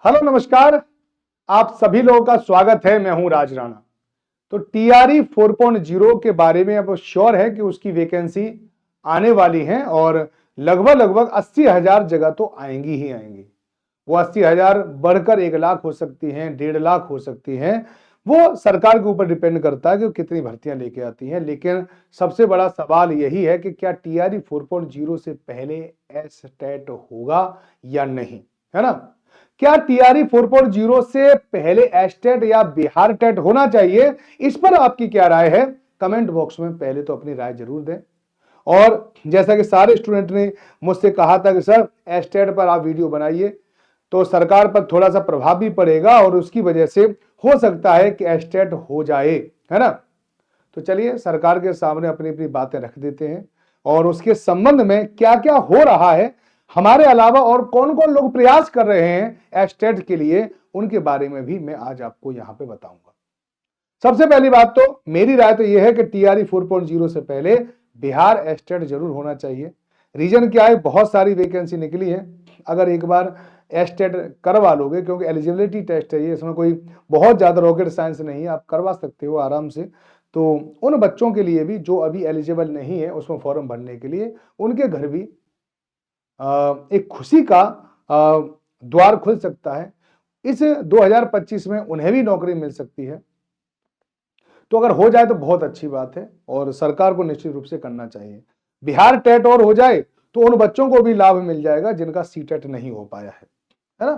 Hello नमस्कार। आप सभी लोगों का स्वागत है। मैं हूं राज राणा। तो टीआरई 4.0 के बारे में अब श्योर है कि उसकी वैकेंसी आने वाली है और लगभग 80,000 जगह तो आएंगी ही आएंगी। वो 80,000 बढ़कर 1 लाख हो सकती हैं, 1.5 लाख हो सकती हैं। वो सरकार के ऊपर डिपेंड करता है कि वो कितनी भर्तियां लेके आती हैं। लेकिन सबसे बड़ा सवाल यही है कि क्या टीआरई 4.0 से पहले एसटेट होगा या नहीं, है ना। क्या टीआरई 4.0 से पहले एस्टेट या बिहार टेट होना चाहिए, इस पर आपकी क्या राय है? कमेंट बॉक्स में पहले तो अपनी राय जरूर दें। और जैसा कि सारे स्टूडेंट ने मुझसे कहा था कि सर एस्टेट पर आप वीडियो बनाइए, तो सरकार पर थोड़ा सा प्रभाव भी पड़ेगा और उसकी वजह से हो सकता है कि एस्टेट हो जाए, है ना। तो चलिए सरकार के सामने अपनी अपनी बातें रख देते हैं और उसके संबंध में क्या क्या हो रहा है, हमारे अलावा और कौन कौन लोग प्रयास कर रहे हैं एस्टेट के लिए, उनके बारे में भी मैं आज आपको यहां पे बताऊंगा। सबसे पहली बात तो मेरी राय तो यह है कि टीआरई 4.0 से पहले बिहार एस्टेट जरूर होना चाहिए। रीजन क्या है, बहुत सारी वैकेंसी निकली है। अगर एक बार एस्टेट करवा लोगे, क्योंकि एलिजिबिलिटी टेस्ट है ये, इसमें कोई बहुत ज्यादा रॉकेट साइंस नहीं है, आप करवा सकते हो आराम से। तो उन बच्चों के लिए भी जो अभी एलिजिबल नहीं है उसमें फॉर्म भरने के लिए, उनके घर भी एक खुशी का द्वार खुल सकता है। इस 2025 में उन्हें भी नौकरी मिल सकती है। तो अगर हो जाए तो बहुत अच्छी बात है और सरकार को निश्चित रूप से करना चाहिए। बिहार टेट और हो जाए तो उन बच्चों को भी लाभ मिल जाएगा जिनका सी टेट नहीं हो पाया है ना।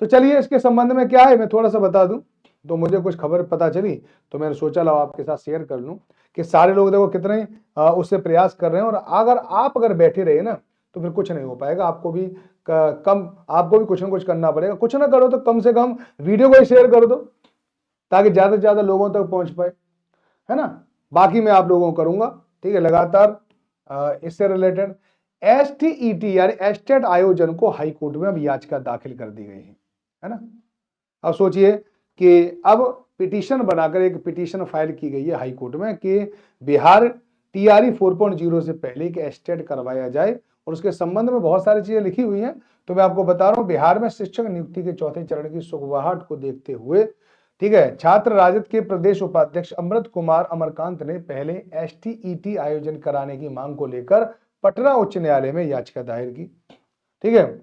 तो चलिए इसके संबंध में क्या है मैं थोड़ा सा बता दूं। तो मुझे कुछ खबर पता चली तो मैंने सोचा लाओ आपके साथ शेयर कर लूं कि सारे लोग देखो कितने उससे प्रयास कर रहे हैं। और अगर बैठे रहे ना तो फिर कुछ नहीं हो पाएगा। आपको भी कुछ ना कुछ करना पड़ेगा। कुछ ना करो तो कम से कम वीडियो को ही शेयर कर दो ताकि ज्यादा से ज्यादा लोगों तक पहुंच पाए, है ना। बाकी मैं आप लोगों को करूंगा, ठीक है, लगातार इससे रिलेटेड। एसटीईटी यानी एस्टेट आयोजन को हाई कोर्ट में अब याचिका दाखिल कर दी गई है ना। अब सोचिए कि अब पिटीशन बनाकर एक पिटीशन फाइल की गई है हाई कोर्ट में कि बिहार टीआरई 4.0 से पहले कि एस्टेट करवाया जाए और उसके संबंध में बहुत सारी चीजें लिखी हुई हैं। तो मैं आपको बता रहा हूं, बिहार में शिक्षक नियुक्ति के चौथे चरण की सुगबुगाहट को देखते हुए, ठीक है, छात्र राजद के प्रदेश उपाध्यक्ष अमृत कुमार अमरकांत ने पहले एसटीईटी आयोजन कराने की मांग को लेकर पटना उच्च न्यायालय में याचिका दायर की। ठीक है,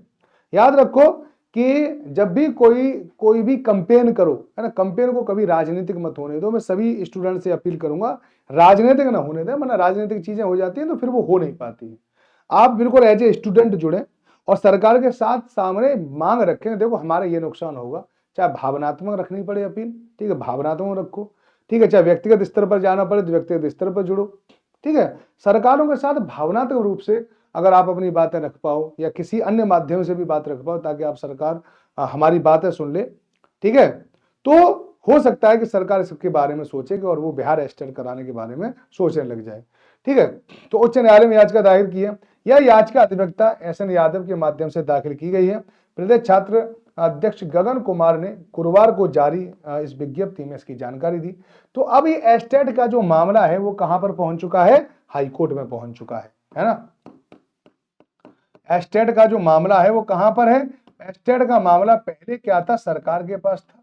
याद रखो कि जब भी कोई कोई भी कंपेन करो, है ना, कंपेन को कभी राजनीतिक मत होने दो। मैं सभी स्टूडेंट से अपील करूंगा राजनीतिक ना होने दे, वरना राजनीतिक चीजें हो जाती हैं तो फिर वो हो नहीं पाती। आप बिल्कुल एज ए स्टूडेंट जुड़े और सरकार के साथ सामने मांग रखें, देखो हमारा ये नुकसान होगा। चाहे भावनात्मक रखनी पड़े अपील, ठीक है, भावनात्मक रखो, ठीक है, चाहे व्यक्तिगत स्तर पर जाना पड़े तो व्यक्तिगत स्तर पर जुड़ो, ठीक है। सरकारों के साथ भावनात्मक रूप से अगर आप अपनी बातें रख पाओ या किसी अन्य माध्यम से भी बात रख पाओ ताकि आप सरकार हमारी बातें सुन ले, ठीक है, तो हो सकता है कि सरकार इसके बारे में सोचेगी और वो बिहार एस्टेट कराने के बारे में सोचने लग जाए। ठीक है, तो उच्च न्यायालय में याचिका दायर की है। यह याचिका अधिवक्ता एसएन यादव के माध्यम से दाखिल की गई है। प्रदेश छात्र अध्यक्ष गगन कुमार ने गुरुवार को जारी इस विज्ञप्ति में इसकी जानकारी दी। तो अब ये एस्टेट का जो मामला है वो कहां पर पहुंच चुका है? हाई कोर्ट में पहुंच चुका है ना। एस्टेट का जो मामला है वो कहां पर है? एस्टेट का मामला पहले क्या था? सरकार के पास था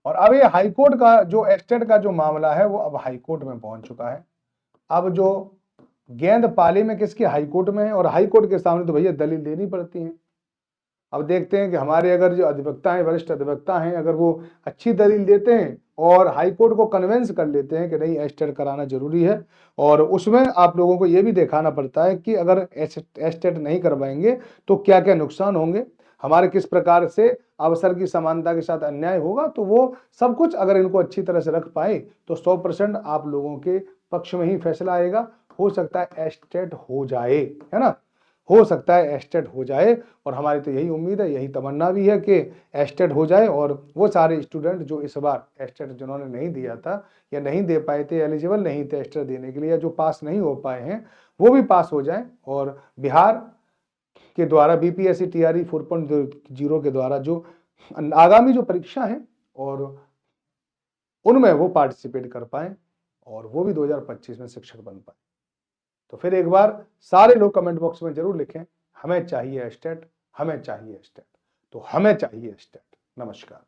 और अब ये हाईकोर्ट का जो एस्टेट का जो मामला है वो अब हाईकोर्ट में पहुंच चुका है। अब जो गेंद पाली में किसके? हाईकोर्ट में है और हाईकोर्ट के सामने तो भैया दलील देनी पड़ती है। अब देखते हैं कि हमारे अगर जो अधिवक्ता हैं, वरिष्ठ अधिवक्ता हैं, अगर वो अच्छी दलील देते हैं और हाईकोर्ट को कन्विंस कर लेते हैं कि नहीं एस्टेट कराना जरूरी है, और उसमें आप लोगों को ये भी दिखाना पड़ता है कि अगर एस्टेट नहीं करवाएंगे तो क्या क्या नुकसान होंगे, हमारे किस प्रकार से अवसर की समानता के साथ अन्याय होगा, तो वो सब कुछ अगर इनको अच्छी तरह से रख पाए तो 100% आप लोगों के पक्ष में ही फैसला आएगा। हो सकता है एस्टेट हो जाए, है ना, हो सकता है एस्टेट हो जाए और हमारी तो यही उम्मीद है, यही तमन्ना भी है कि एस्टेट हो जाए और वो सारे स्टूडेंट जो इस बार एस्टेट जिन्होंने नहीं दिया था या नहीं दे पाए थे, एलिजिबल नहीं थे एस्टेट देने के लिए, या जो पास नहीं हो पाए हैं वो भी पास हो जाएं और बिहार के द्वारा बीपीएससी टीआरई 4.0 के द्वारा जो आगामी जो परीक्षा है और उनमें वो पार्टिसिपेट कर पाए और वो भी 2025 में शिक्षक बन पाए। तो फिर एक बार सारे लोग कमेंट बॉक्स में जरूर लिखें, हमें चाहिए एस्टेट, हमें चाहिए एस्टेट। तो हमें चाहिए स्टेट। नमस्कार।